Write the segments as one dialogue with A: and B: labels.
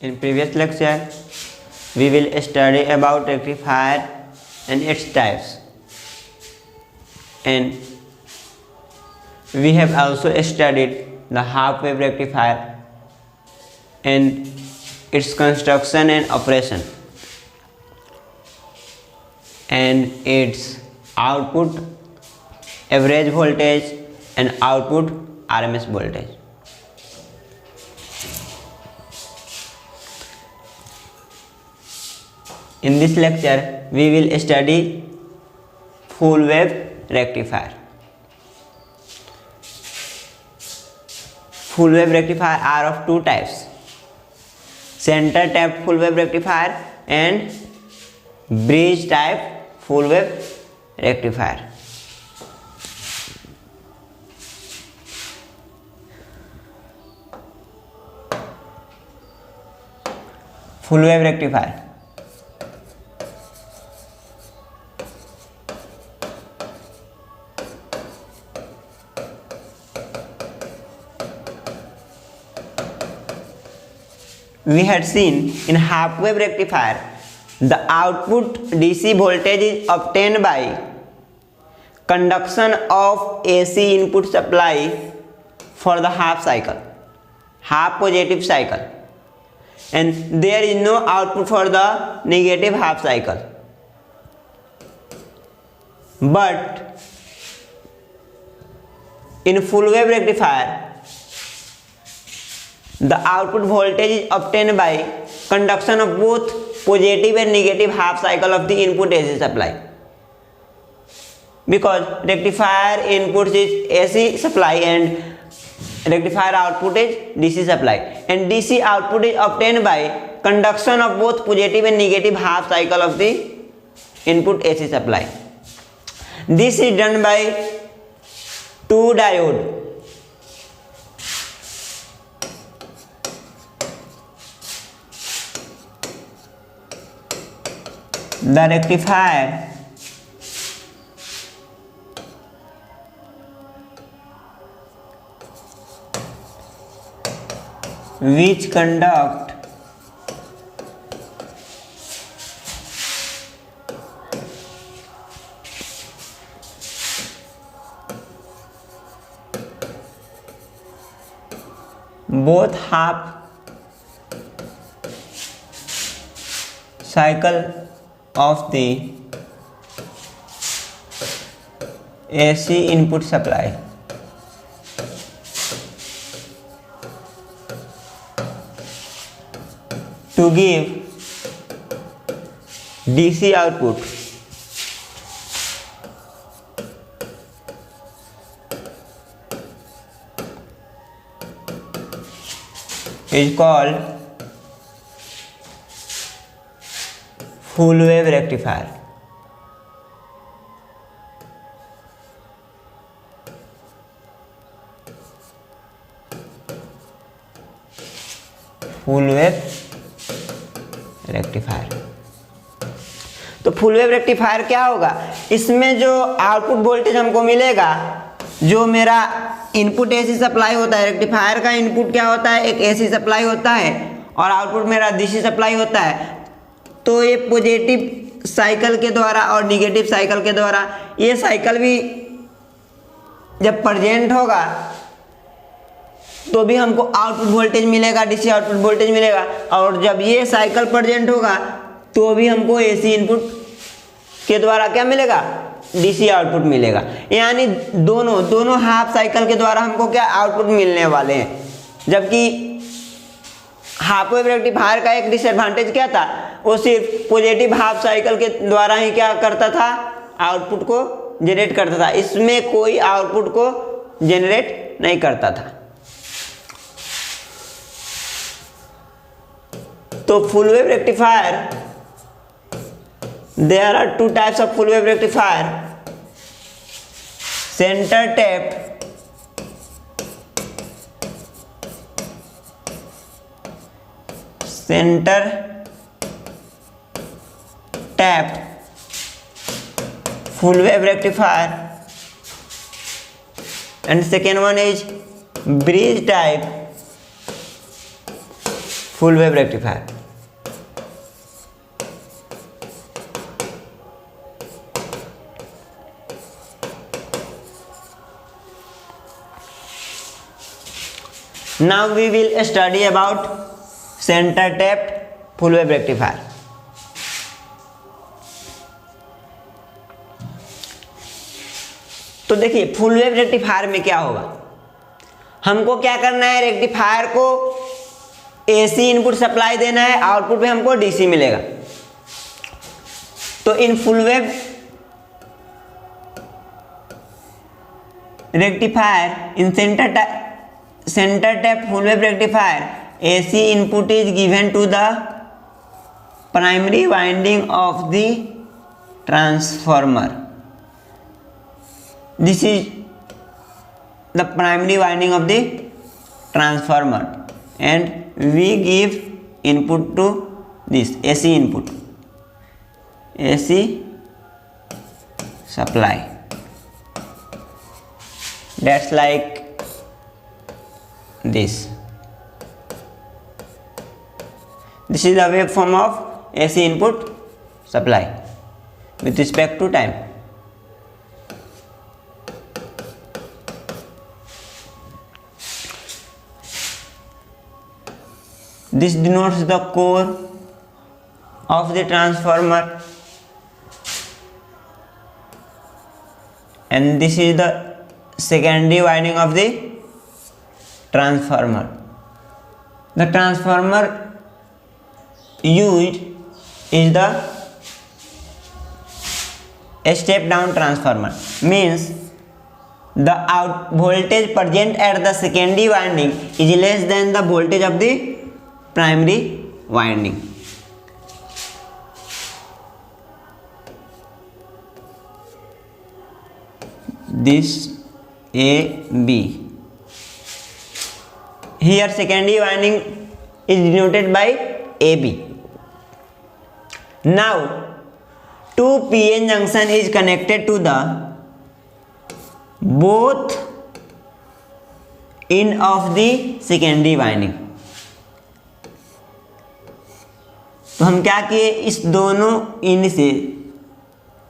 A: In previous lecture, we will study about rectifier and its types, and we have also studied the half wave rectifier and its construction and operation and its output average voltage and output RMS voltage. In this lecture, we will study full wave rectifier. Full wave rectifier are of two types: center tapped full wave rectifier and bridge type full wave rectifier. Full wave rectifier. We had seen in half wave rectifier the output DC voltage is obtained by conduction of AC input supply for the half cycle, half positive cycle, and there is no output for the negative half cycle. But in full wave rectifier, the output voltage is obtained by conduction of both positive and negative half cycle of the input AC supply, because rectifier input is AC supply and rectifier output is DC supply, and DC output is obtained by conduction of both positive and negative half cycle of the input AC supply. This is done by two diode. The rectifier which conduct both half cycle of the AC input supply to give DC output is called full wave rectifier. Full wave rectifier. तो full wave rectifier क्या होगा? इसमें जो output voltage हमको मिलेगा, जो मेरा input AC supply होता है, रेक्टिफायर का इनपुट क्या होता है? एक एसी सप्लाई होता है और आउटपुट मेरा डीसी सप्लाई होता है। तो ये पॉजिटिव साइकिल के द्वारा और निगेटिव साइकिल के द्वारा, ये साइकिल भी जब प्रेजेंट होगा तो भी हमको आउटपुट वोल्टेज मिलेगा, डीसी आउटपुट वोल्टेज मिलेगा, और जब ये साइकिल प्रेजेंट होगा तो भी हमको एसी इनपुट के द्वारा क्या मिलेगा? डीसी आउटपुट मिलेगा। यानी दोनों हाफ साइकिल के द्वारा हमको क्या आउटपुट मिलने वाले हैं। जबकि हाफ वेव रेक्टिफायर का एक डिसएडवांटेज क्या था? वो सिर्फ पॉजिटिव हाफ साइकिल के द्वारा ही क्या करता था? आउटपुट को जनरेट करता था। इसमें कोई आउटपुट को जनरेट नहीं करता था। तो full wave rectifier, there are two types of full wave rectifier: center tapped full wave rectifier, and second one is bridge type full wave rectifier. Now we will study about center tapped full wave rectifier। तो देखिए full wave rectifier में क्या होगा, हमको क्या करना है, rectifier को एसी इनपुट सप्लाई देना है, आउटपुट में हमको डीसी मिलेगा। तो in full wave rectifier in centre tap full wave rectifier, AC input is given to the primary winding of the transformer. This is the primary winding of the transformer, and we give input to this AC input, AC supply. That's like this is the waveform of AC input supply with respect to time। This denotes the core of the transformer, and this is the secondary winding of the transformer। The transformer used is the step down transformer, means the out voltage present at the secondary winding is less than the voltage of the primary winding। This AB, here secondary winding is denoted by AB। Now two PN junction is connected to the both end of the secondary winding। तो हम क्या किए, इस दोनों and से,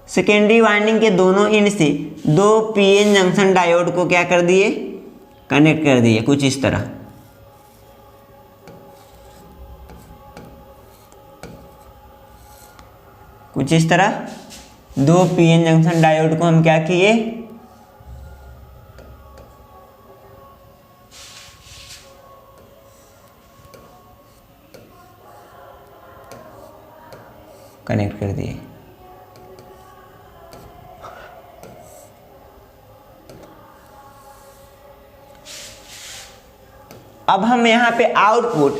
A: secondary winding के दोनों and से दो पीएन जंक्शन डायोड को क्या कर दिए, कनेक्ट कर दिए, कुछ इस तरह। कुछ इस तरह दो पीएन जंक्शन डायोड को हम क्या किए, कनेक्ट कर दिए। अब हम यहां पे आउटपुट,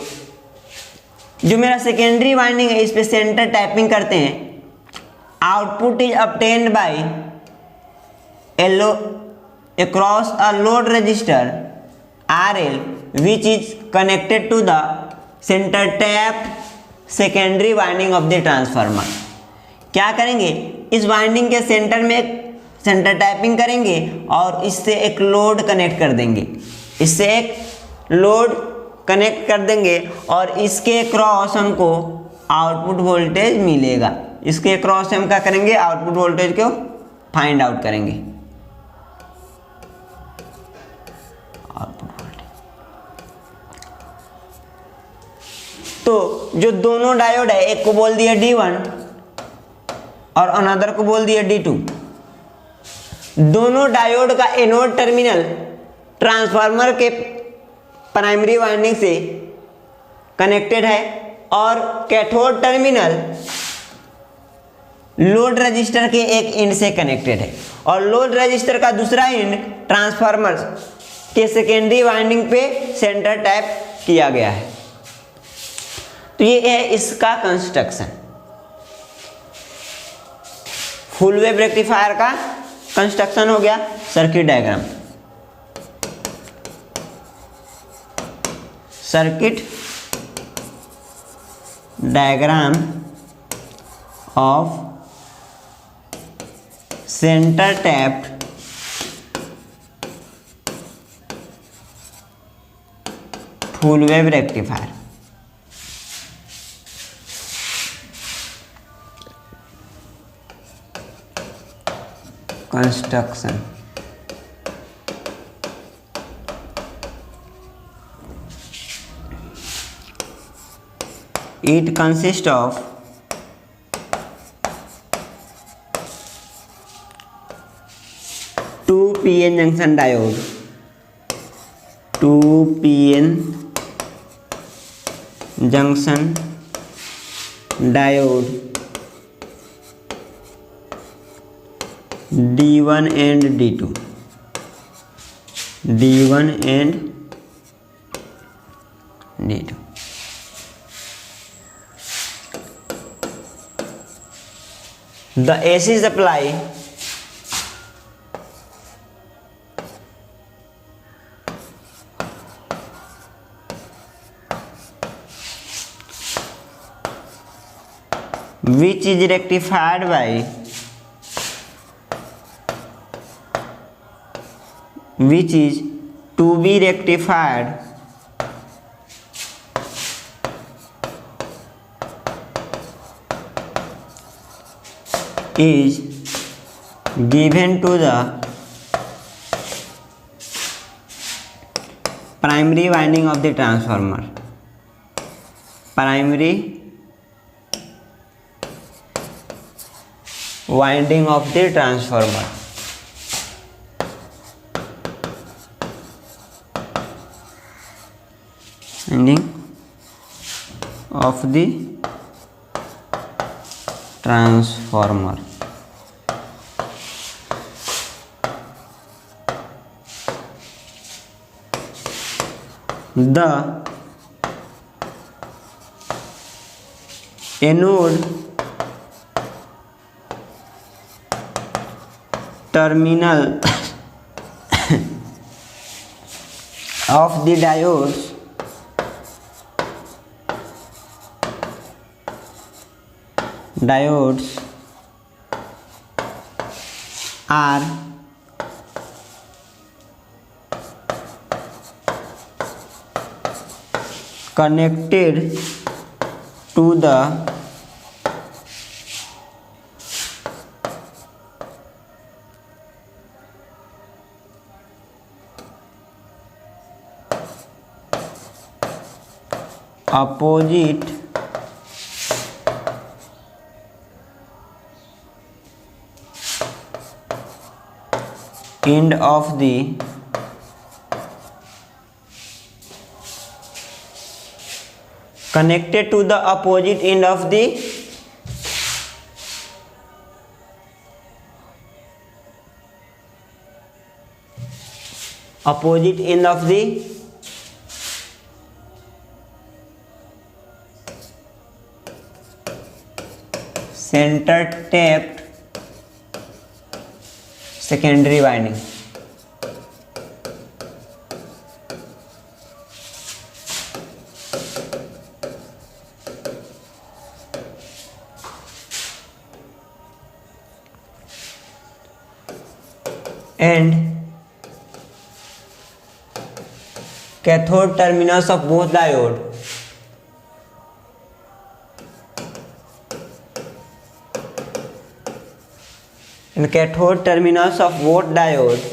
A: जो मेरा सेकेंडरी वाइंडिंग है, इस पे सेंटर टैपिंग करते हैं। Output is obtained by across a load resistor RL which is connected to the center tapped secondary winding of the transformer। क्या करेंगे, इस वाइंडिंग के सेंटर में सेंटर टैपिंग करेंगे और इससे एक लोड कनेक्ट कर देंगे, इससे एक लोड कनेक्ट कर देंगे और इसके क्रॉस हमको आउटपुट वोल्टेज मिलेगा। इसके क्रॉस से हम क्या करेंगे, आउटपुट वोल्टेज को फाइंड आउट करेंगे। आउटपुट वोल्टेज, तो जो दोनों डायोड है, एक को बोल दिया D1 और अनदर को बोल दिया D2। दोनों डायोड का एनोड टर्मिनल ट्रांसफार्मर के प्राइमरी वाइंडिंग से कनेक्टेड है और कैथोड टर्मिनल लोड रजिस्टर के एक एंड से कनेक्टेड है, और लोड रजिस्टर का दूसरा एंड ट्रांसफार्मर के सेकेंडरी वाइंडिंग पे सेंटर टैप किया गया है। तो ये है इसका कंस्ट्रक्शन, फुल वेव रेक्टिफायर का कंस्ट्रक्शन हो गया। Circuit diagram, circuit diagram of centre tapped full wave rectifier. construction. It consists of two PN junction diode, two PN junction diode D1 and D2, D1 and D2. The AC supply which is rectified by which is to be rectified is given to the primary winding of the transformer. Primary winding of the transformer. Winding of the transformer. The anode terminal of the diodes are connected to the opposite end of the connected to the opposite end of the opposite end of the center tapped secondary winding. And cathode terminals of both diode and cathode terminals of both diodes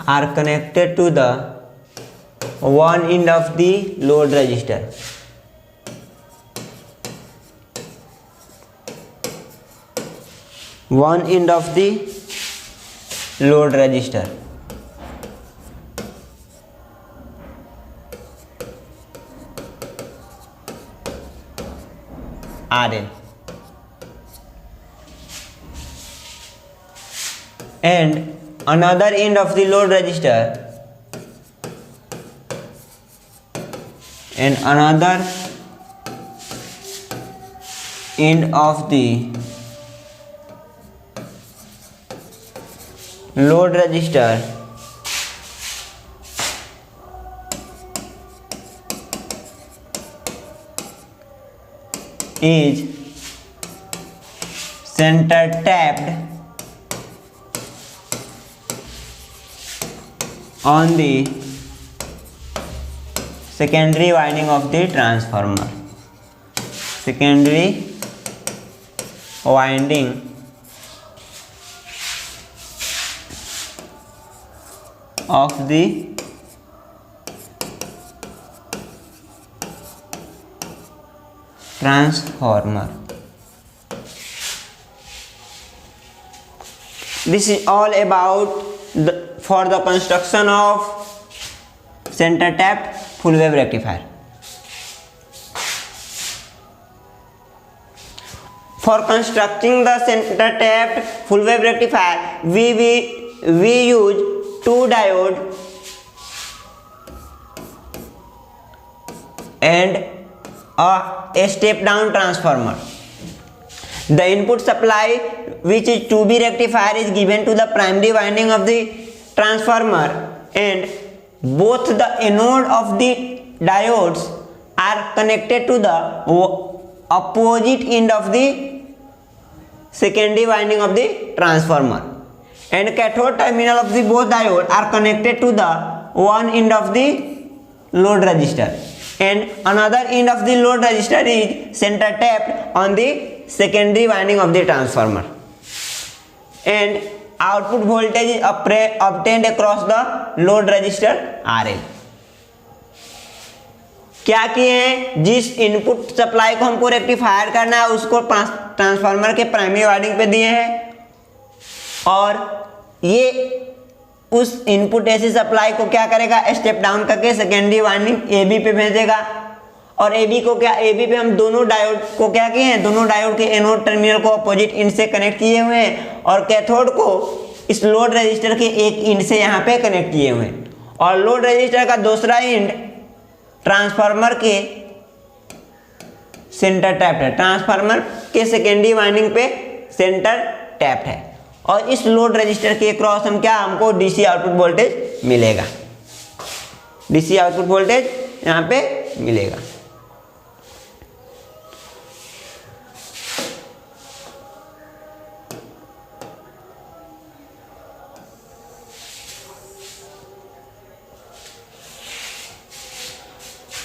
A: are connected to the one end of the load resistor. One end of the load resistor. RL. And another end of the load resistor and another end of the load resistor is center tapped on the secondary winding of the transformer. Secondary winding of the transformer. This is all about for the construction of center tapped full wave rectifier. For constructing the center tapped full wave rectifier, we use two diode and a step down transformer. The input supply which is to be rectifier is given to the primary winding of the transformer, and both the anode of the diodes are connected to the opposite end of the secondary winding of the transformer, and cathode terminal of the both diode are connected to the one end of the load resistor, and another end of the load resistor is center tapped on the secondary winding of the transformer, and output voltage is obtained across the load resistor RL. क्या किए हैं, जिस input supply को हमको rectifier करना है उसको transformer के प्राइमरी वाइंडिंग पे दिए हैं, और ये उस इनपुट एसी सप्लाई को क्या करेगा, स्टेप डाउन करके सेकेंडरी वाइंडिंग एबी पे भेजेगा, और एबी को क्या, एबी पे हम दोनों डायोड को क्या किए हैं, दोनों डायोड के एनोड टर्मिनल को अपोजिट इंड से कनेक्ट किए हुए हैं, और कैथोड को इस लोड रजिस्टर के एक इंड से यहाँ पे कनेक्ट किए हुए हैं, और लोड रजिस्टर का दूसरा इंड ट्रांसफार्मर के सेंटर टैप्ड है, ट्रांसफार्मर के सेकेंडरी वाइंडिंग पे सेंटर टैप्ड है, और इस लोड रजिस्टर के क्रॉस हम क्या, हमको डीसी आउटपुट वोल्टेज मिलेगा, डीसी आउटपुट वोल्टेज यहाँ पे मिलेगा।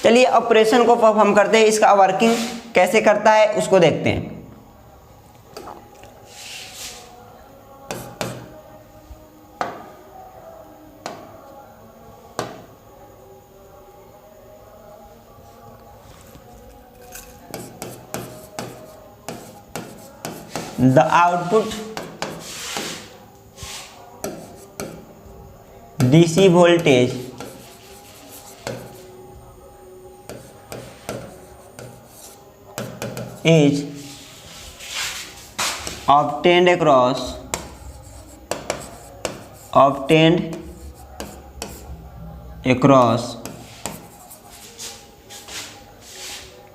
A: चलिए ऑपरेशन को परफॉर्म करते हैं, इसका वर्किंग कैसे करता है उसको देखते हैं। The output DC voltage is obtained across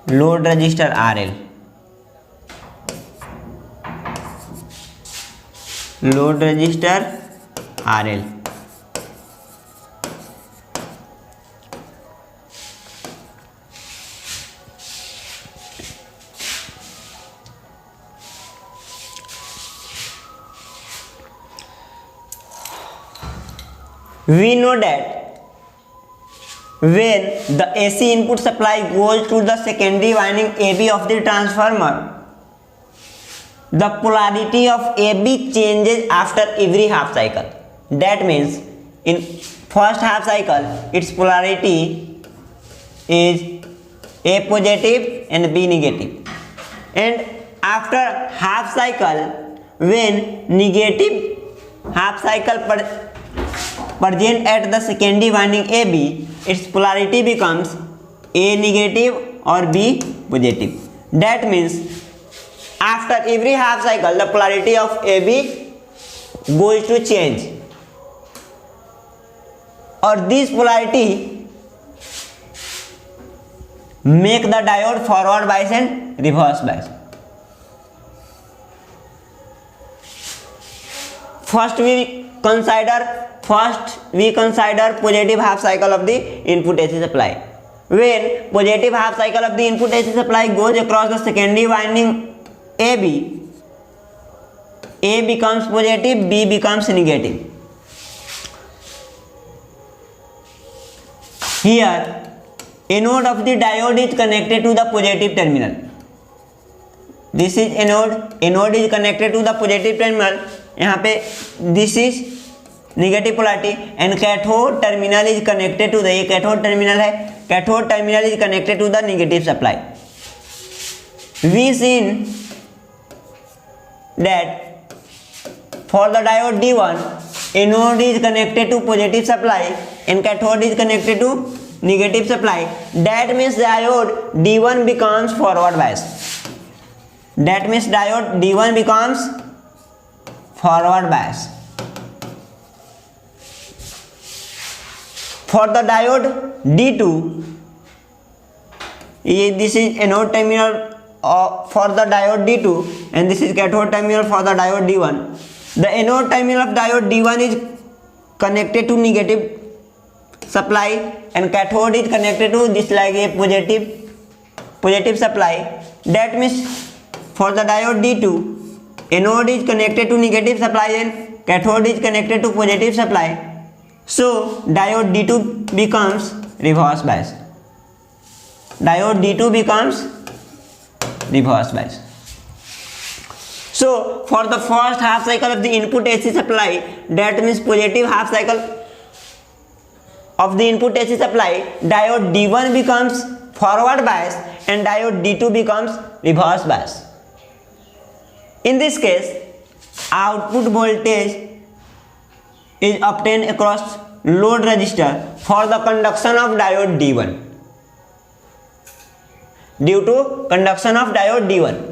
A: load resistor RL, load resistor RL। We know that when the AC input supply goes to the secondary winding AB of the transformer, the polarity of AB changes after every half cycle. That means in first half cycle its polarity is A positive and B negative, and after half cycle when negative half cycle present at the secondary winding AB, its polarity becomes A negative or B positive. That means after every half cycle the polarity of AB goes to change, or this polarity make the diode forward bias and reverse bias. First we consider positive half cycle of the input AC supply. When positive half cycle of the input AC supply goes across the secondary winding AB, A becomes positive, B becomes negative. Here anode of the diode is connected to the positive terminal. This is anode is connected to the positive terminal. यहाँ पे this is negative polarity and cathode terminal is connected to the, ये cathode terminal है, cathode terminal is connected to the negative supply. We seen that for the diode D1, anode is connected to positive supply and cathode is connected to negative supply. That means diode D1 becomes forward bias. That means diode D1 becomes forward bias. For the diode D2, this is anode terminal for the diode D2 and this is cathode terminal for the diode D1. The anode terminal of diode D1 is connected to negative supply and cathode is connected to this like a positive supply. That means for the diode D2, anode is connected to negative supply and cathode is connected to positive supply. So diode D2 becomes reverse bias. Diode D2 becomes reverse bias. So for the first half cycle of the input AC supply, that means positive half cycle of the input AC supply, diode D1 becomes forward bias and diode D2 becomes reverse bias. In this case, output voltage is obtained across load resistor for the conduction of diode D1. Due to conduction of diode D1,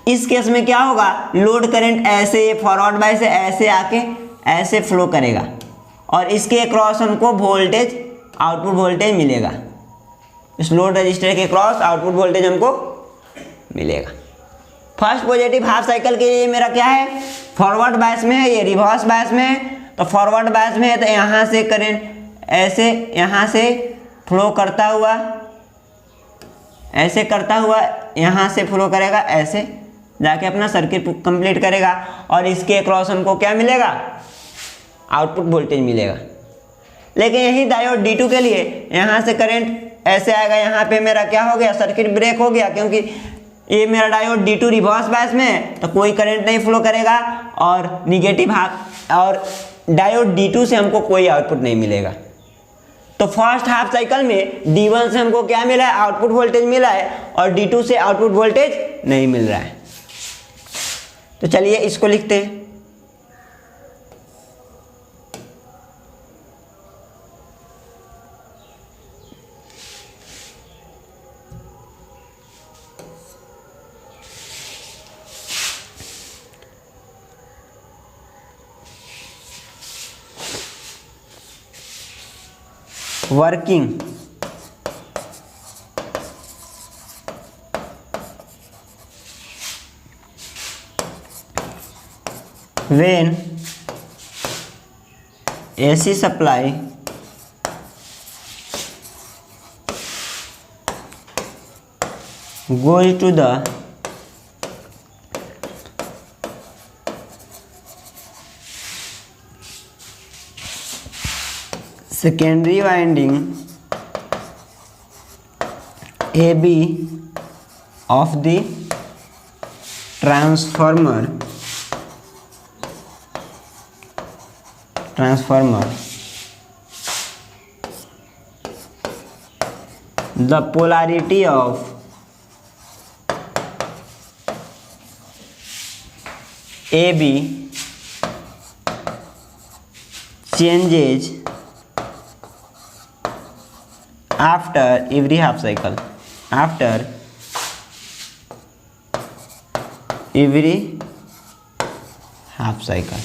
A: इस case में क्या होगा, load current ऐसे forward bye से ऐसे आके ऐसे flow करेगा और इसके क्रॉस हमको वोल्टेज आउटपुट वोल्टेज मिलेगा. इस लोड रजिस्टर के क्रॉस आउटपुट वोल्टेज हमको मिलेगा. फर्स्ट पॉजिटिव हाफ साइकिल के लिए मेरा क्या है, फॉरवर्ड बायस में है, ये रिवर्स बायस में है. तो फॉरवर्ड बायस में है तो यहाँ से करंट ऐसे यहाँ से फ्लो करता हुआ ऐसे करता हुआ यहाँ से फ्लो करेगा, ऐसे जाके अपना सर्किट कंप्लीट करेगा और इसके क्रॉस हमको क्या मिलेगा, आउटपुट वोल्टेज मिलेगा. लेकिन यही डायोड D2 के लिए यहाँ से करंट ऐसे आएगा, यहाँ पे मेरा क्या हो गया, सर्किट ब्रेक हो गया, क्योंकि ये मेरा डायोड D2 रिवर्स बायस में है तो कोई करंट नहीं फ्लो करेगा और निगेटिव हाफ और डायोड D2 से हमको कोई आउटपुट नहीं मिलेगा. तो फर्स्ट हाफ साइकिल में D1 से हमको क्या मिला है, आउटपुट वोल्टेज मिला है और D2 से आउटपुट वोल्टेज नहीं मिल रहा है. तो चलिए इसको लिखते हैं. Working when AC supply goes to the secondary winding AB of the transformer, the polarity of AB changes after every half cycle. After every half cycle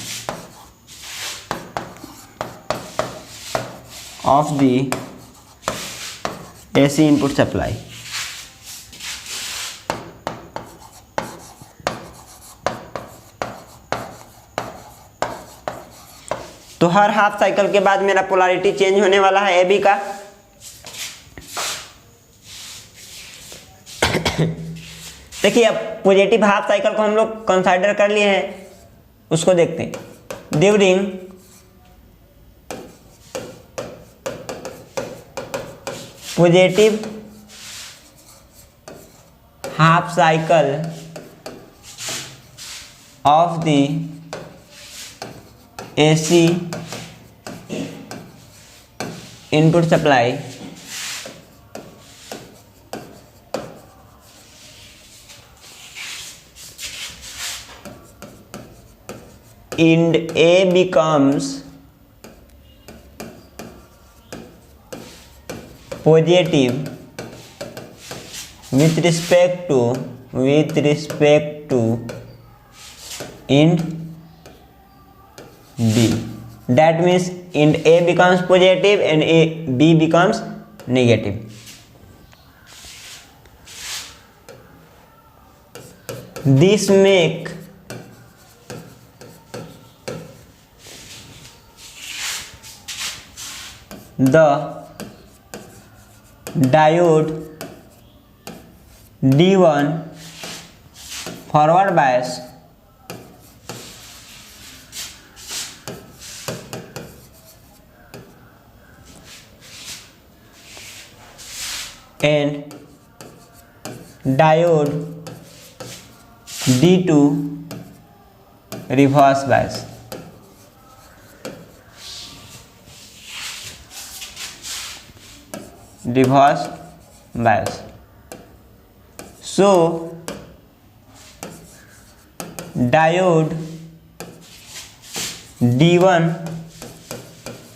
A: of the AC input supply. तो हर half cycle के बाद मेरा polarity change होने वाला है AB का. देखिए अब पॉजिटिव हाफ साइकिल को हम लोग कंसाइडर कर लिए हैं, उसको देखते हैं। During positive half cycle of the AC input supply and A becomes positive with respect to int B. That means int A becomes positive and B becomes negative. This make the diode D1 forward bias and diode D2 reverse bias. Reverse bias. So diode D1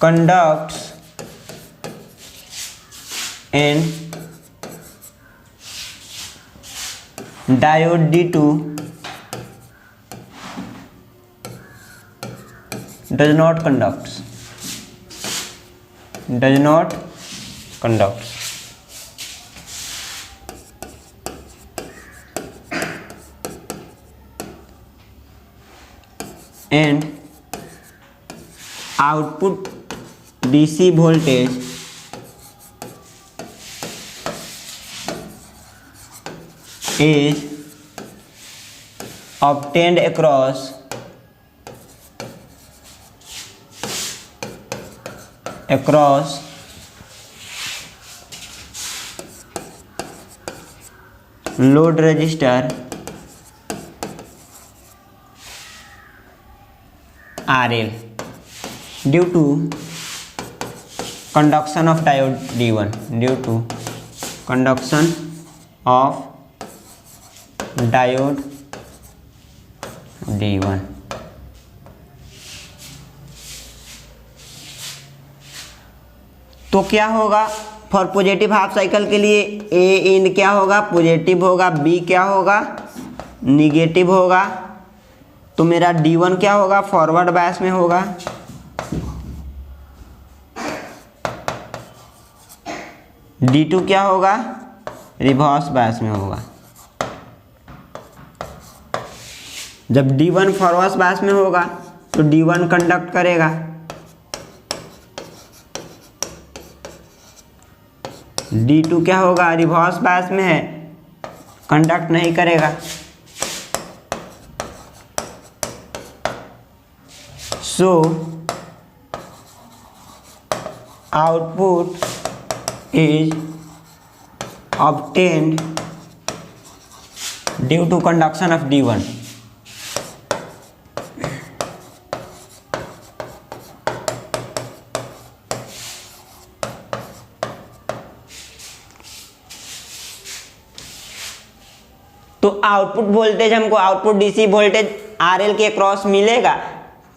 A: conducts and diode D2 does not conduct. And output DC voltage is obtained across load resistor RL due to conduction of diode D1. Due to conduction of diode D1. तो क्या होगा for positive half cycle के लिए ए इन क्या होगा, positive होगा, B क्या होगा, निगेटिव होगा। तो मेरा D1 क्या होगा, फॉरवर्ड बायस में होगा, D2 क्या होगा, रिवर्स बायस में होगा। जब D1 फॉरवर्ड बायस में होगा तो D1 कंडक्ट करेगा, D2 क्या होगा, रिवर्स बायस में है, कंडक्ट नहीं करेगा। So output is obtained due to conduction of D1. तो आउटपुट वोल्टेज हमको आउटपुट डीसी वोल्टेज RL के क्रॉस मिलेगा।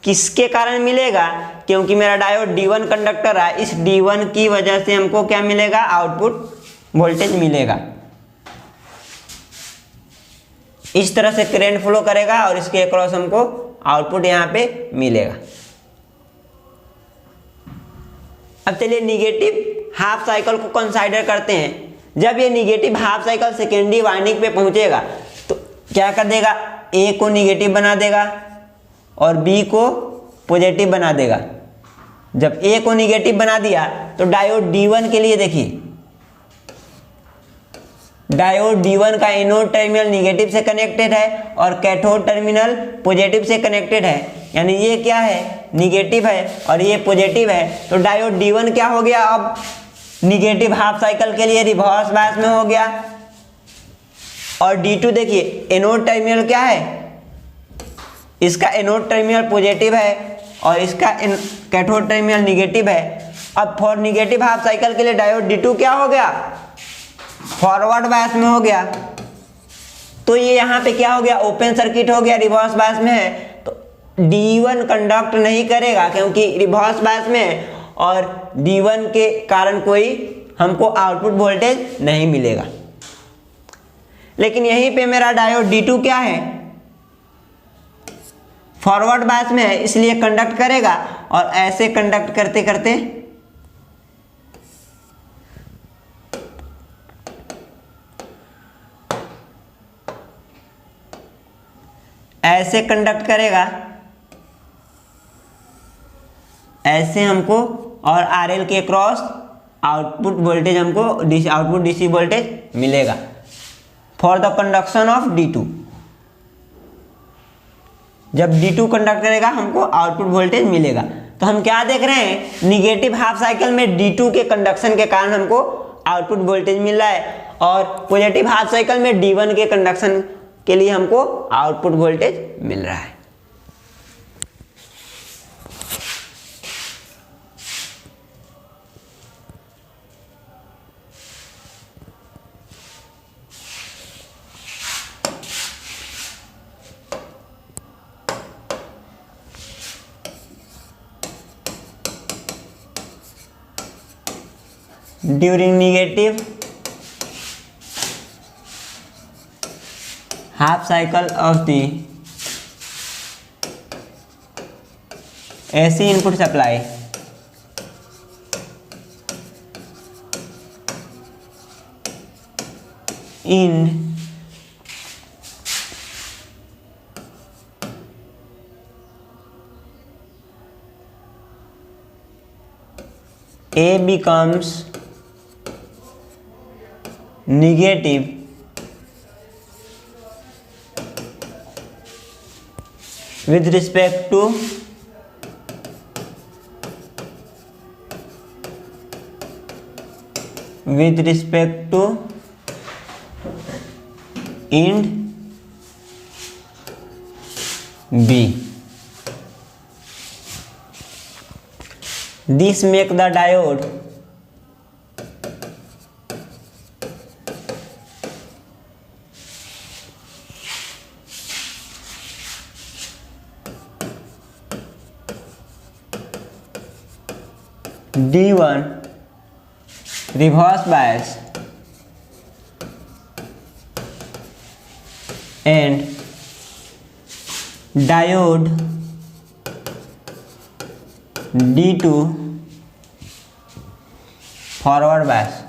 A: किसके कारण मिलेगा, क्योंकि मेरा डायोड D1 कंडक्टर है, इस D1 की वजह से हमको क्या मिलेगा, आउटपुट वोल्टेज मिलेगा। इस तरह से करंट फ्लो करेगा और इसके क्रॉस हमको आउटपुट यहाँ पे मिलेगा। अब चलिए निगेटिव हाफ साइकिल को कंसाइडर करते हैं। जब ये negative half cycle secondary winding पे पहुंचेगा तो क्या कर देगा, ए को निगेटिव बना देगा और बी को पॉजिटिव बना देगा। जब ए को निगेटिव बना दिया तो डायोड D1 के लिए देखिए डायोड D1 का एनोड टर्मिनल निगेटिव से कनेक्टेड है और कैथोड टर्मिनल पॉजिटिव से कनेक्टेड है, यानी ये क्या है, निगेटिव है और ये पॉजिटिव है। तो डायोड D1 क्या हो गया, अब निगेटिव हाफ साइकिल के लिए रिवर्स बायस में हो गया। और D2 देखिए एनोड टर्मिनल क्या है, इसका एनोड टर्मिनल पॉजिटिव है और इसका कैथोड टर्मिनल निगेटिव है। अब फॉर निगेटिव हाफ साइकिल के लिए डायोड D2 क्या हो गया, फॉरवर्ड बायस में हो गया। तो ये यहाँ पे क्या हो गया, ओपन सर्किट हो गया, रिवर्स बायस में है। तो D1 कंडक्ट नहीं करेगा क्योंकि रिवर्स बायस में है और D1 के कारण कोई हमको आउटपुट वोल्टेज नहीं मिलेगा। लेकिन यहीं पे मेरा डायोड D2 क्या है, फॉरवर्ड बायस में है, इसलिए कंडक्ट करेगा और ऐसे कंडक्ट करते करते ऐसे कंडक्ट करेगा, ऐसे हमको, और RL के क्रॉस आउटपुट वोल्टेज हमको आउटपुट DC वोल्टेज मिलेगा for the conduction of D2। जब D2 कंडक्ट करेगा हमको आउटपुट वोल्टेज मिलेगा। तो हम क्या देख रहे हैं, निगेटिव हाफ साइकिल में D2 के कंडक्शन के कारण हमको आउटपुट वोल्टेज मिल रहा है और पॉजिटिव हाफ साइकिल में D1 के कंडक्शन के लिए हमको आउटपुट वोल्टेज मिल रहा है। During negative half cycle of the AC input supply, in A becomes negative with respect to end B. This make the diode D1 reverse bias and diode D2 forward bias.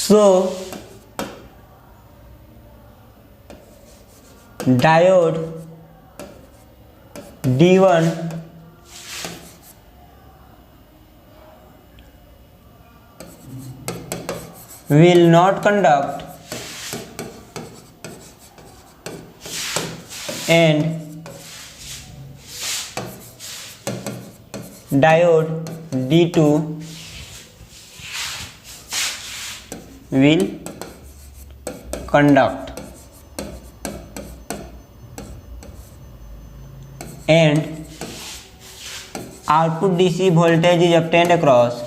A: So diode D1 will not conduct and diode D2 will conduct and output DC voltage is obtained across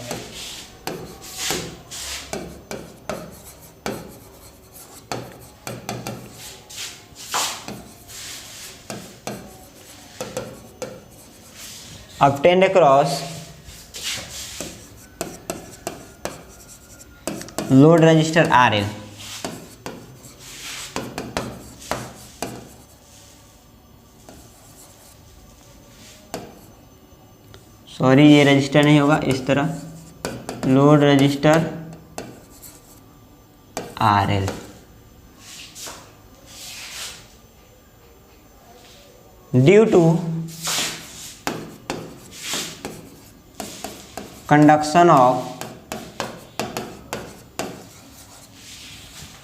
A: load resistor RL। Sorry ये resistor नहीं होगा, इस तरह load resistor RL। Due to conduction of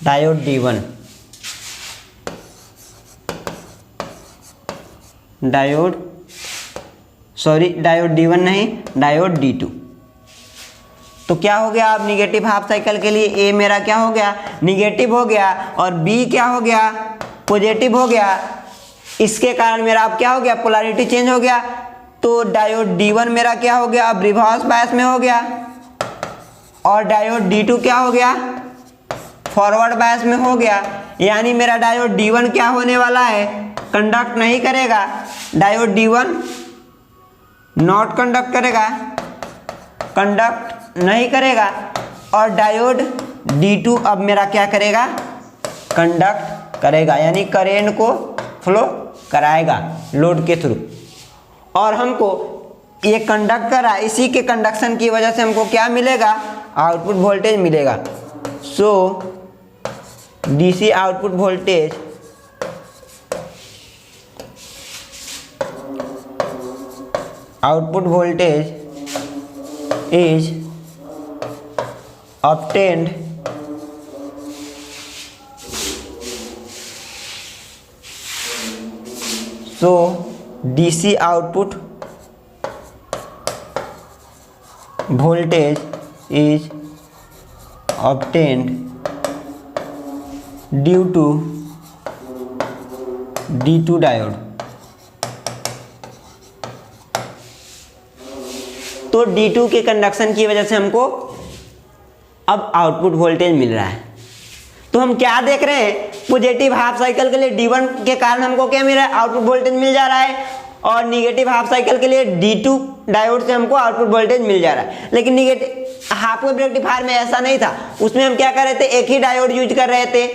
A: diode D1, diode D1 नहीं, diode D2। तो क्या हो गया, अब निगेटिव हाफ साइकिल के लिए ए मेरा क्या हो गया, निगेटिव हो गया, और बी क्या हो गया, पॉजिटिव हो गया। इसके कारण मेरा अब क्या हो गया, पोलैरिटी चेंज हो गया। तो डायोड D1 मेरा क्या हो गया, अब रिवर्स बायस में हो गया, और डायोड D2 क्या हो गया, फॉरवर्ड बायस में हो गया। यानी मेरा डायोड D1 क्या होने वाला है, कंडक्ट नहीं करेगा। डायोड D1 नॉट कंडक्ट करेगा, कंडक्ट नहीं करेगा, और डायोड D2 अब मेरा क्या करेगा, कंडक्ट करेगा, यानी करेंट को फ्लो कराएगा लोड के थ्रू। और हमको ये कंडक्ट करा, इसी के कंडक्शन की वजह से हमको क्या मिलेगा, आउटपुट वोल्टेज मिलेगा। So DC output voltage is obtained so DC output voltage is obtained due to D2 diode. तो D2 के कंडक्शन की वजह से हमको अब आउटपुट वोल्टेज मिल रहा है। तो हम क्या देख रहे हैं, पॉजिटिव हाफ साइकिल के लिए D1 के कारण हमको क्या मिल रहा है, आउटपुट वोल्टेज मिल जा रहा है, और निगेटिव हाफ साइकिल के लिए D2 डायोड से हमको आउटपुट वोल्टेज मिल जा रहा है। लेकिन निगेटिव हाफ वेव रेक्टिफायर में ऐसा नहीं था, उसमें हम क्या कर रहे थे, एक ही डायोड यूज कर रहे थे,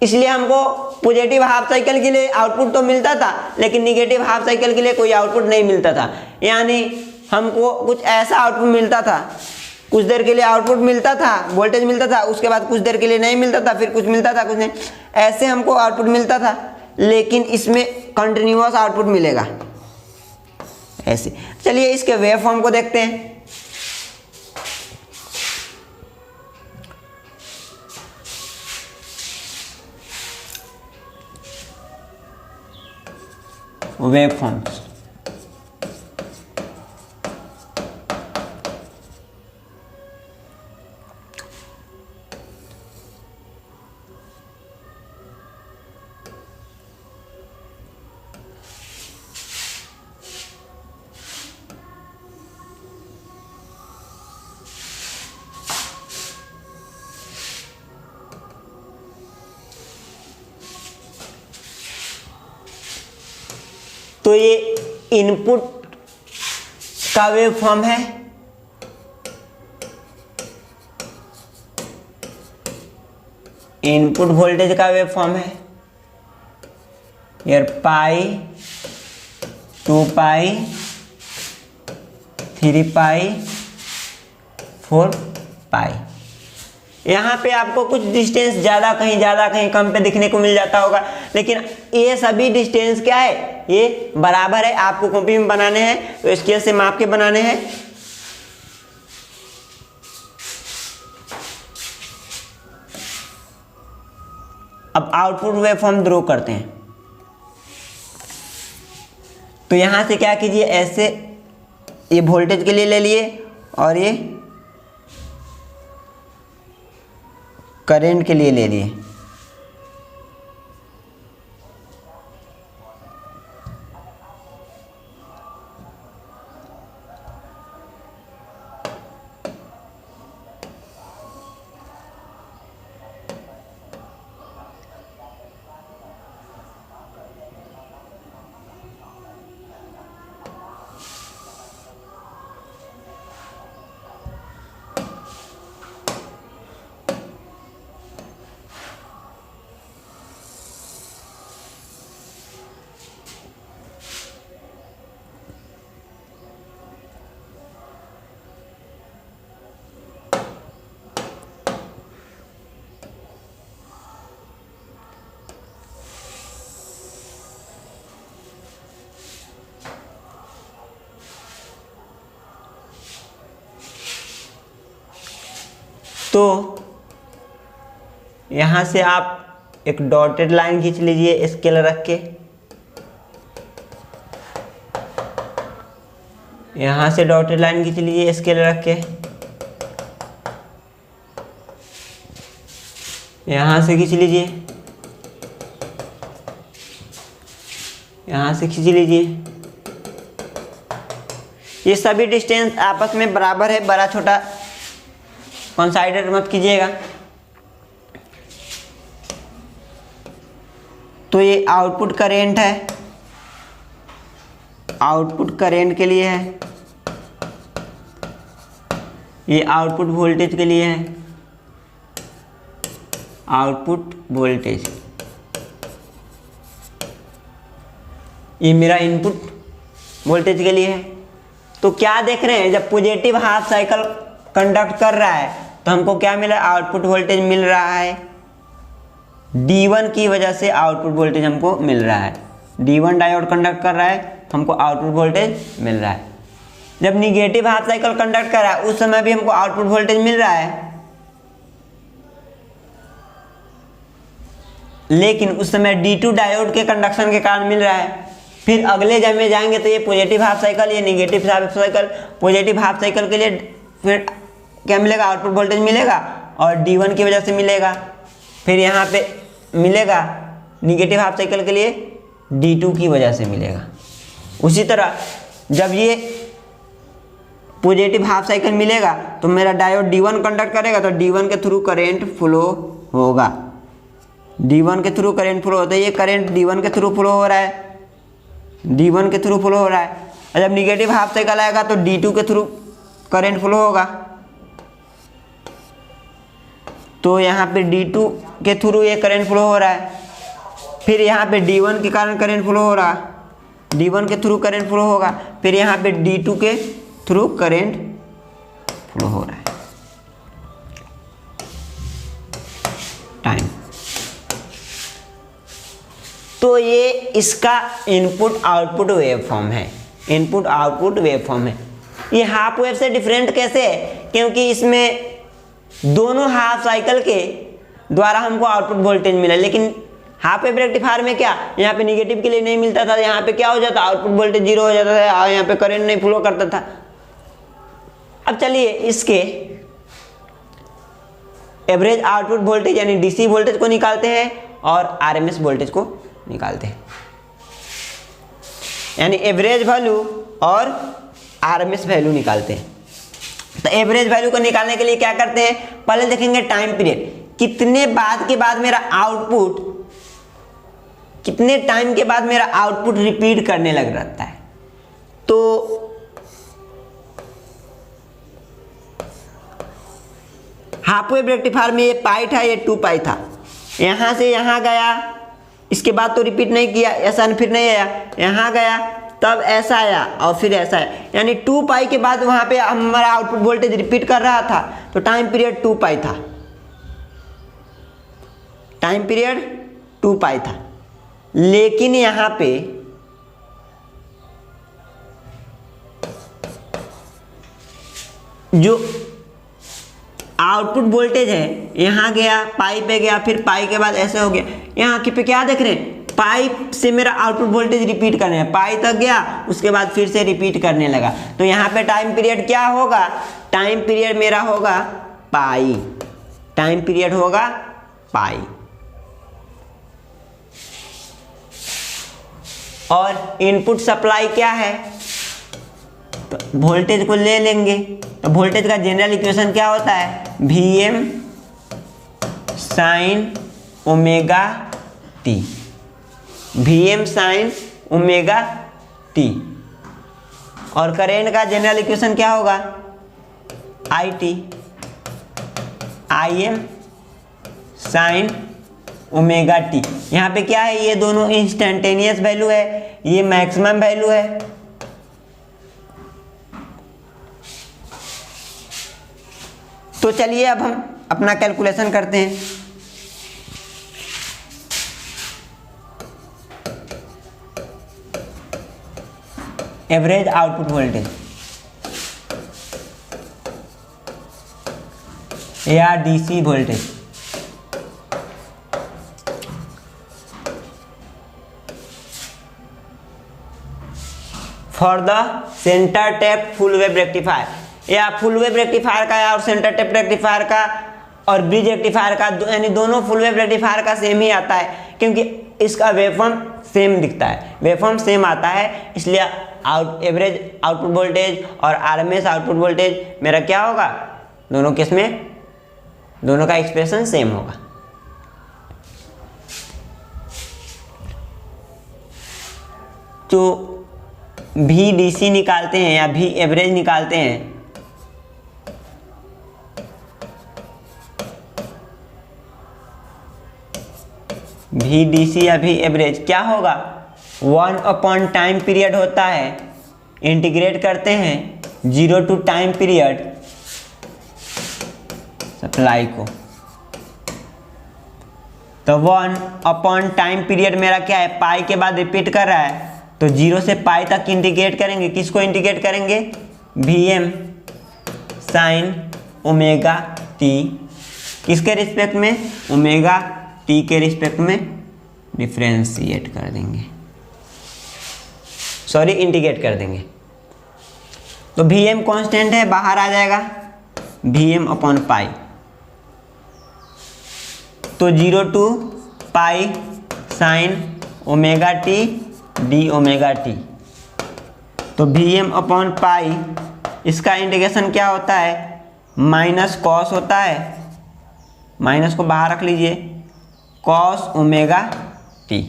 A: इसलिए हमको पॉजिटिव हाफ साइकिल के लिए आउटपुट तो मिलता था, लेकिन निगेटिव हाफ साइकिल के लिए कोई आउटपुट नहीं मिलता था। यानी हमको कुछ ऐसा आउटपुट मिलता था, कुछ देर के लिए आउटपुट मिलता था, वोल्टेज मिलता था, उसके बाद कुछ देर के लिए नहीं मिलता था, फिर कुछ मिलता था, कुछ नहीं, ऐसे हमको आउटपुट मिलता था। लेकिन इसमें कंटिन्यूअस आउटपुट मिलेगा ऐसे। चलिए इसके वेव फॉर्म को देखते हैं। वेव फॉर्म्स, तो ये इनपुट का वेव फॉर्म है, इनपुट वोल्टेज का वेव फॉर्म है। यार पाई, 2 पाई, 3 पाई, 4 पाई। यहाँ पे आपको कुछ डिस्टेंस ज़्यादा कहीं कम पे दिखने को मिल जाता होगा, लेकिन ये सभी डिस्टेंस क्या है, ये बराबर है। आपको कॉपी में बनाने हैं तो स्केल से माप के बनाने हैं। अब आउटपुट वेवफॉर्म ड्रॉ करते हैं। तो यहां से क्या कीजिए, ऐसे ये वोल्टेज के लिए ले लिए और ये करंट के लिए ले लिए। तो यहाँ से आप एक डॉटेड लाइन खींच लीजिए स्केल रख के, यहाँ से डॉटेड लाइन खींच लीजिए स्केल रख के, यहाँ से खींच लीजिए, यहाँ से खींच लीजिए। ये सभी डिस्टेंस आपस में बराबर है, बड़ा छोटा कॉन्साइडेड मत कीजिएगा। तो ये आउटपुट करेंट है, आउटपुट करेंट के लिए है, ये आउटपुट वोल्टेज के लिए है, आउटपुट वोल्टेज, ये मेरा इनपुट वोल्टेज के लिए है। तो क्या देख रहे हैं, जब पॉजिटिव हाफ साइकिल कंडक्ट कर रहा है तो हमको क्या मिला, आउटपुट वोल्टेज मिल रहा है। D1 की वजह से आउटपुट वोल्टेज हमको मिल रहा है। D1 डायोड कंडक्ट कर रहा है, हमको आउटपुट वोल्टेज मिल रहा है। जब निगेटिव हाफ साइकिल कंडक्ट कर रहा है उस समय भी हमको आउटपुट वोल्टेज मिल रहा है, लेकिन उस समय D2 डायोड के कंडक्शन के कारण मिल रहा है। फिर अगले जब में जाएंगे तो ये पॉजिटिव हाफ साइकिल, ये negative half cycle, positive half cycle के लिए फिर क्या मिलेगा, आउटपुट वोल्टेज मिलेगा और D1 की वजह से मिलेगा। फिर यहाँ पे मिलेगा निगेटिव हाफ साइकिल के लिए D2 की वजह से मिलेगा। उसी तरह जब ये पॉजिटिव हाफ साइकिल मिलेगा तो मेरा डायोड D1 कंडक्ट करेगा तो D1 के थ्रू करंट फ्लो होगा, D1 के थ्रू करंट फ्लो होता है। ये करंट D1 के थ्रू फ्लो हो रहा है, D1 के थ्रू फ्लो हो रहा है। और जब निगेटिव हाफ साइकिल आएगा तो D2 के थ्रू करंट फ्लो होगा। तो यहाँ पे D2 के थ्रू ये करंट फ्लो हो रहा है, फिर यहाँ पे D1 के कारण करंट फ्लो हो रहा है, D1 के थ्रू करंट फ्लो होगा, फिर यहाँ पे D2 के थ्रू करंट फ्लो हो रहा है। टाइम। तो ये इसका इनपुट आउटपुट वेवफॉर्म है, इनपुट आउटपुट वेवफॉर्म है। ये हाफ वेव से डिफरेंट कैसे है, क्योंकि इसमें दोनों हाफ साइकिल के द्वारा हमको आउटपुट वोल्टेज मिला, लेकिन हाफ वेव रेक्टिफायर में क्या, यहाँ पे निगेटिव के लिए नहीं मिलता था, यहाँ पे क्या हो जाता, आउटपुट वोल्टेज 0 हो जाता था और यहाँ पे करंट नहीं फ्लो करता था। अब चलिए इसके एवरेज आउटपुट वोल्टेज यानी डीसी वोल्टेज को निकालते हैं और आरएमएस वोल्टेज को निकालते हैं, यानी एवरेज वैल्यू और आरएमएस वैल्यू निकालते हैं। तो एवरेज वैल्यू को निकालने के लिए क्या करते हैं, पहले देखेंगे टाइम पीरियड, कितने बाद के बाद मेरा आउटपुट, कितने टाइम के बाद मेरा आउटपुट रिपीट करने लग जाता है। तो हाफ वेव रेक्टिफायर में ये पाई था, ये 2 पाई था, यहाँ से यहाँ गया, इसके बाद तो रिपीट नहीं किया, ऐसा फिर नहीं आया, यहाँ गया तब ऐसा आया और फिर ऐसा आया, यानी 2 पाई के बाद वहाँ पे हमारा आउटपुट वोल्टेज रिपीट कर रहा था। तो टाइम पीरियड 2 पाई था, टाइम पीरियड 2 पाई था। लेकिन यहाँ पे जो आउटपुट वोल्टेज है यहाँ गया, पाई पे गया, फिर पाई के बाद ऐसे हो गया, यहाँ पे क्या देख रहे हैं, पाई से मेरा आउटपुट वोल्टेज रिपीट करने है, पाई तक गया उसके बाद फिर से रिपीट करने लगा। तो यहाँ पे टाइम पीरियड क्या होगा, टाइम पीरियड मेरा होगा पाई, टाइम पीरियड होगा पाई। और इनपुट सप्लाई क्या है, तो वोल्टेज को ले लेंगे। तो वोल्टेज का जनरल इक्वेशन क्या होता है, Vm sign omega T, Vm sign omega T. और करेंट का जनरल इक्वेशन क्या होगा, IT Im sign omega T. यहाँ पे क्या है, ये दोनों इंस्टेंटेनियस वैल्यू है, ये मैक्सिमम वैल्यू है। तो चलिए अब हम अपना कैलकुलेशन करते हैं। एवरेज आउटपुट वोल्टेज, या DC voltage. For the centre tap full wave rectifier, या फुल वेव रेक्टिफायर का और सेंटर टेप रेक्टिफायर का और ब्रिज रेक्टिफायर का यानी दोनों फुल वेव रेक्टिफायर का सेम ही आता है, क्योंकि इसका वेवफॉर्म सेम दिखता है, वेवफॉर्म सेम आता है, इसलिए एवरेज आउटपुट वोल्टेज और आरएमएस आउटपुट वोल्टेज मेरा क्या होगा, दोनों केस में दोनों का एक्सप्रेशन सेम होगा। तो भी डीसी निकालते हैं या भी एवरेज निकालते हैं, भी डीसी या भी एवरेज क्या होगा, 1 अपॉन टाइम पीरियड होता है, इंटीग्रेट करते हैं 0 टू टाइम पीरियड सप्लाई को, तो 1 अपॉन टाइम पीरियड मेरा क्या है, पाई के बाद रिपीट कर रहा है, तो 0 से पाई तक इंटीग्रेट करेंगे, किसको इंटीग्रेट करेंगे, Vm साइन ओमेगा टी, किसके रिस्पेक्ट में, ओमेगा टी के रिस्पेक्ट में डिफ्रेंशिएट कर देंगे, सॉरी इंटीग्रेट कर देंगे। तो Vm कांस्टेंट है, बाहर आ जाएगा Vm अपॉन पाई, तो 0 to pi sine omega T D omega t, तो Vm अपॉन पाई इसका इंटीग्रेशन क्या होता है, माइनस कॉस होता है, माइनस को बाहर रख लीजिए, कॉस ओमेगा टी,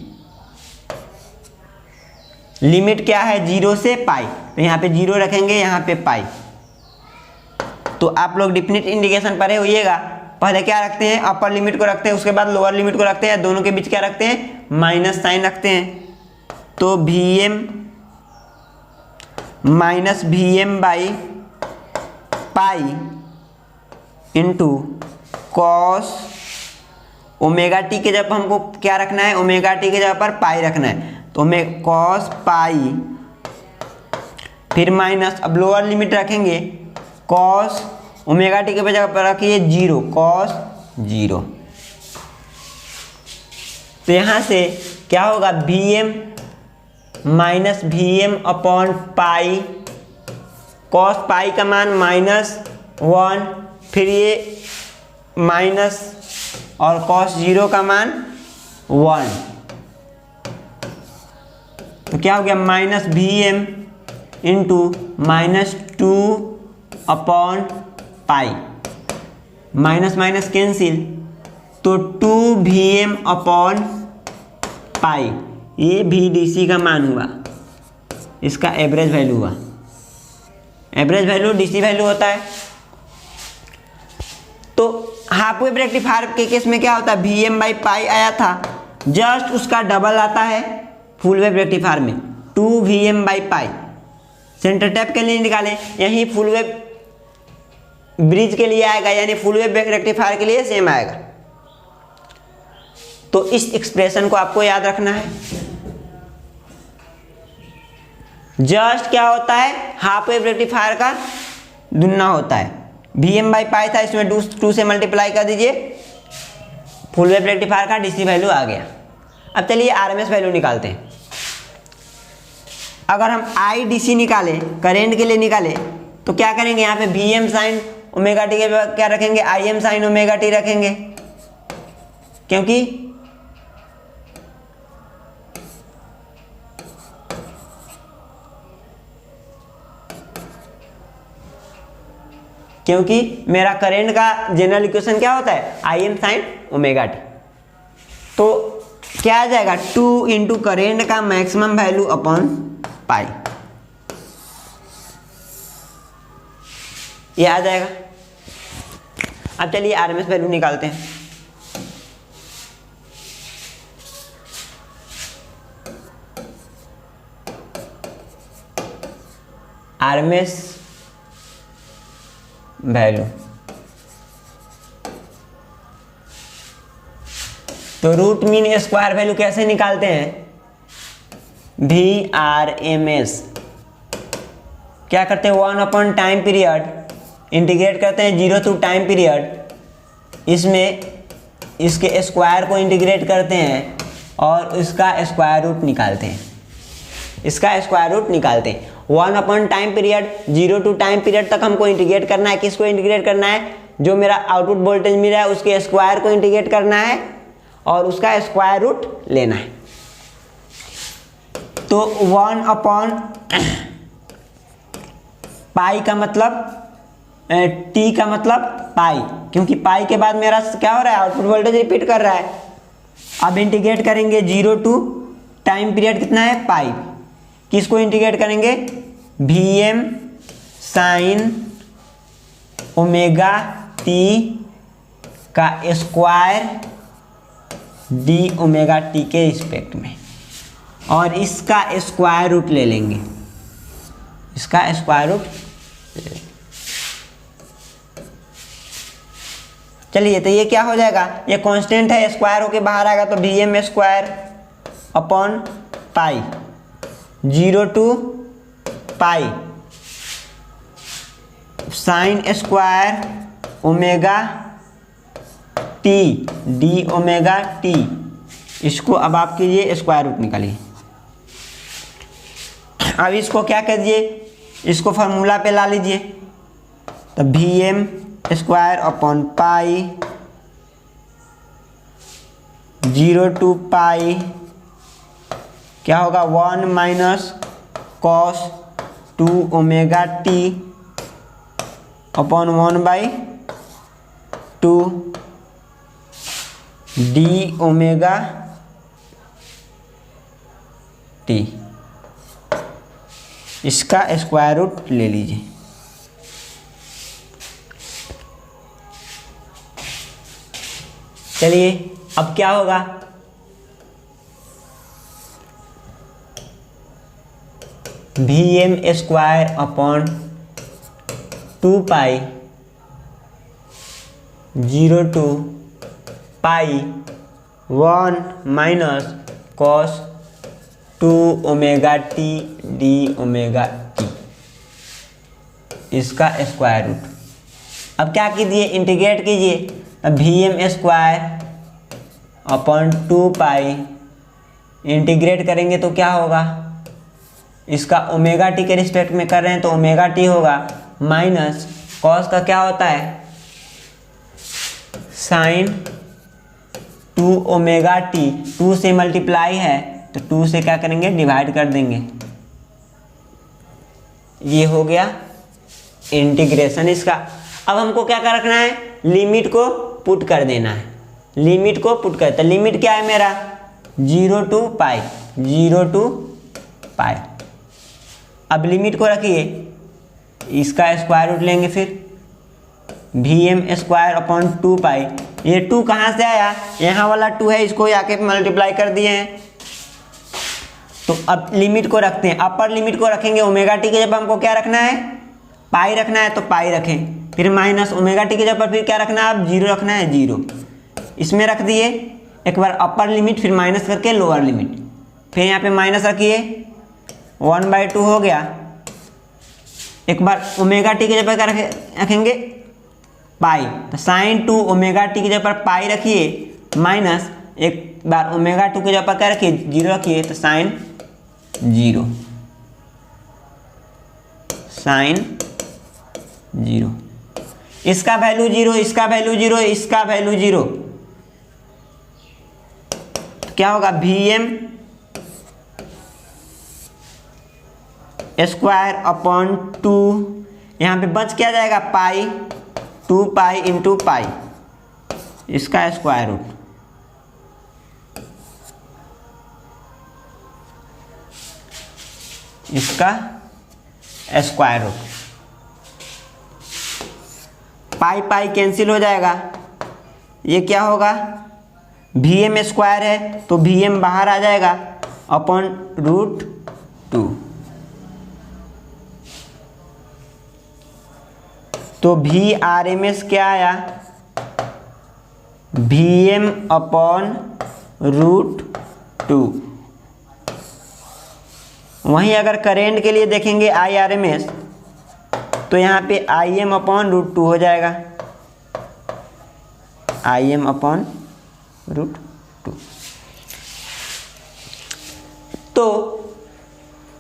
A: लिमिट क्या है 0 से पाई, तो यहाँ पे 0 रखेंगे, यहाँ पे पाई। तो आप लोग डिफिनिट इंटीग्रेशन पढ़े होइएगा, पहले क्या रखते हैं, अपर लिमिट को रखते हैं, उसके बाद लोअर लिमिट को रखते हैं, दोनों के बीच क्या रखते हैं, माइनस साइन रखते हैं। तो Vm minus Vm by pi into cos omega T के जब हमको क्या रखना है, ओमेगा टी के जगह पर पाई रखना है, तो हमें कॉस पाई फिर माइनस, अब लोअर लिमिट रखेंगे, कॉस ओमेगा टी के जगह पर रखिए 0, कॉस 0। तो यहाँ से क्या होगा, Vm माइनस Vm अपॉन पाई, कॉस पाई का मान -1, फिर ये माइनस और कॉस 0 का मान 1, तो क्या हो गया, minus Vm into -2 upon pi, minus minus cancel, तो 2Vm अपॉन पाई, ये VDC का मान हुआ, इसका एवरेज वैल्यू हुआ। एवरेज वैल्यू DC वैल्यू होता है। तो हाफ वेव रेक्टिफायर के केस में क्या होता है, Vm बाई पाई आया था, जस्ट उसका डबल आता है फुल वेव रेक्टिफायर में, 2Vm by pi. Centre tap के लिए निकालें, यही फुल वेव ब्रिज के लिए आएगा, यानी फुल वेव रेक्टिफायर के लिए सेम आएगा। तो इस एक्सप्रेशन को आपको याद रखना है। जस्ट क्या होता है, हाफ वेव रेक्टिफायर का दुगना होता है, Vm बाई पाई था, इसमें 2 से मल्टीप्लाई कर दीजिए, फुल वेव रेक्टिफायर का DC वैल्यू आ गया। अब चलिए RMS वैल्यू निकालते हैं। अगर हम IDC निकालें, करेंट के लिए निकालें, तो क्या करेंगे, यहाँ पे Vm साइन ओमेगा टी के क्या रखेंगे, Im साइन ओमेगा टी रखेंगे, क्योंकि मेरा करंट का जनरल इक्वेशन क्या होता है, Im साइन ओमेगा टी। तो क्या आ जाएगा, 2 इंटू करेंट का मैक्सिमम वैल्यू अपॉन पाई, ये आ जाएगा। अब चलिए RMS वैल्यू निकालते हैं। RMS वैल्यू, तो रूट मीन स्क्वायर वैल्यू कैसे निकालते हैं, VRMS क्या करते हैं, 1 अपॉन टाइम पीरियड, इंटीग्रेट करते हैं 0 टू टाइम पीरियड, इसमें इसके स्क्वायर को इंटीग्रेट करते हैं और इसका स्क्वायर रूट निकालते हैं, इसका स्क्वायर रूट निकालते हैं। 1 upon time period 0 to time period तक हमको इंटीग्रेट करना है। किसको इंटीग्रेट करना है? जो मेरा आउटपुट वोल्टेज मिला है उसके स्क्वायर को इंटीग्रेट करना है और उसका स्क्वायर रूट लेना है। तो 1 अपॉन पाई का मतलब टी का मतलब पाई, क्योंकि पाई के बाद मेरा क्या हो रहा है? आउटपुट वोल्टेज रिपीट कर रहा है। अब इंटीग्रेट करेंगे 0 टू टाइम पीरियड कितना है? पाई। किसको इंटीग्रेट करेंगे? Vm साइन ओमेगा टी का स्क्वायर डी ओमेगा टी के रिस्पेक्ट में, और इसका स्क्वायर रूट ले लेंगे, इसका स्क्वायर रूट। चलिए, तो ये क्या हो जाएगा? ये कांस्टेंट है, स्क्वायर होके बाहर आएगा तो Vm square upon pi 0 to pi sine square omega T D omega t. इसको अब आप कीजिए स्क्वायर रूट निकालिए। अब इसको क्या कर दीजिए? इसको फार्मूला पे ला लीजिए। तो Vm square upon pi 0 to pi क्या होगा? 1 minus cos 2 omega T upon 1/2 D omega T. इसका स्क्वायर रूट ले लीजिए। चलिए, अब क्या होगा? Vm square upon 2 pi 0 to pi 1 minus cos 2 omega T D omega T, इसका स्क्वायर रूट। अब क्या कीजिए? इंटीग्रेट कीजिए। अब Vm square upon 2 pi integrate करेंगे तो क्या होगा? इसका ओमेगा टी के रिस्पेक्ट में कर रहे हैं तो ओमेगा टी होगा माइनस कॉस का क्या होता है? Sign 2 omega T. 2 से मल्टीप्लाई है तो 2 से क्या करेंगे? डिवाइड कर देंगे। ये हो गया इंटीग्रेशन इसका। अब हमको क्या कर रखना है? लिमिट को पुट कर देना है। लिमिट को पुट कर, तो लिमिट क्या है मेरा? 0 टू पाई 0 टू पाई। अब लिमिट को रखिए, इसका स्क्वायर रूट लेंगे। फिर Vm स्क्वायर अपॉन 2 पाई। ये 2 कहाँ से आया? यहाँ वाला 2 है, इसको आके मल्टीप्लाई कर दिए हैं। तो अब लिमिट को रखते हैं। अपर लिमिट को रखेंगे ओमेगा टी के जब हमको क्या रखना है? पाई रखना है तो पाई रखें। फिर माइनस ओमेगा टी के जगह फिर क्या रखना है? अब 0 रखना है, 0 इसमें रख दिए। एक बार अपर लिमिट, फिर माइनस करके लोअर लिमिट, फिर यहाँ पे माइनस रखिए, 1/2 हो गया। एक बार ओमेगा टी की जगह क्या रखेंगे? पाई। तो साइन 2 ओमेगा टी की जगह पाई रखिए, माइनस एक बार ओमेगा 2 की जगह क्या रखिए? 0 रखिए, तो साइन 0 साइन 0। इसका वैल्यू 0, इसका वैल्यू 0, इसका वैल्यू 0। क्या होगा? Vm स्क्वायर अपॉन 2, यहाँ पे बच क्या जाएगा? पाई 2 पाई इंटू पाई, इसका स्क्वायर रूट। इसका स्क्वायर रूट। पाई पाई कैंसिल हो जाएगा। ये क्या होगा? Vm स्क्वायर है तो Vm बाहर आ जाएगा अपॉन √2। तो Vrms क्या आया? Vm upon √2। वहीं अगर करेंट के लिए देखेंगे Irms, तो यहाँ पे Im अपॉन √2 हो जाएगा। Im upon √2। तो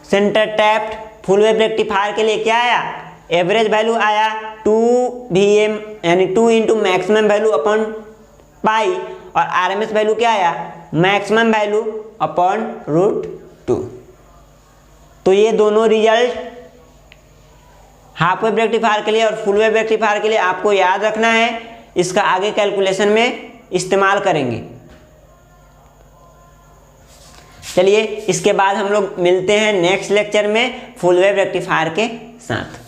A: centre tapped full wave rectifier के लिए क्या आया, एवरेज वैल्यू आया 2Vm यानी 2 into maximum value upon pi, और RMS वैल्यू क्या आया, मैक्सिमम वैल्यू अपॉन √2। तो ये दोनों रिजल्ट हाफ वेव रेक्टिफायर के लिए और फुल वेव रेक्टिफायर के लिए आपको याद रखना है, इसका आगे कैलकुलेशन में इस्तेमाल करेंगे। चलिए इसके बाद हम लोग मिलते हैं नेक्स्ट लेक्चर में फुल वेव रेक्टिफायर के साथ।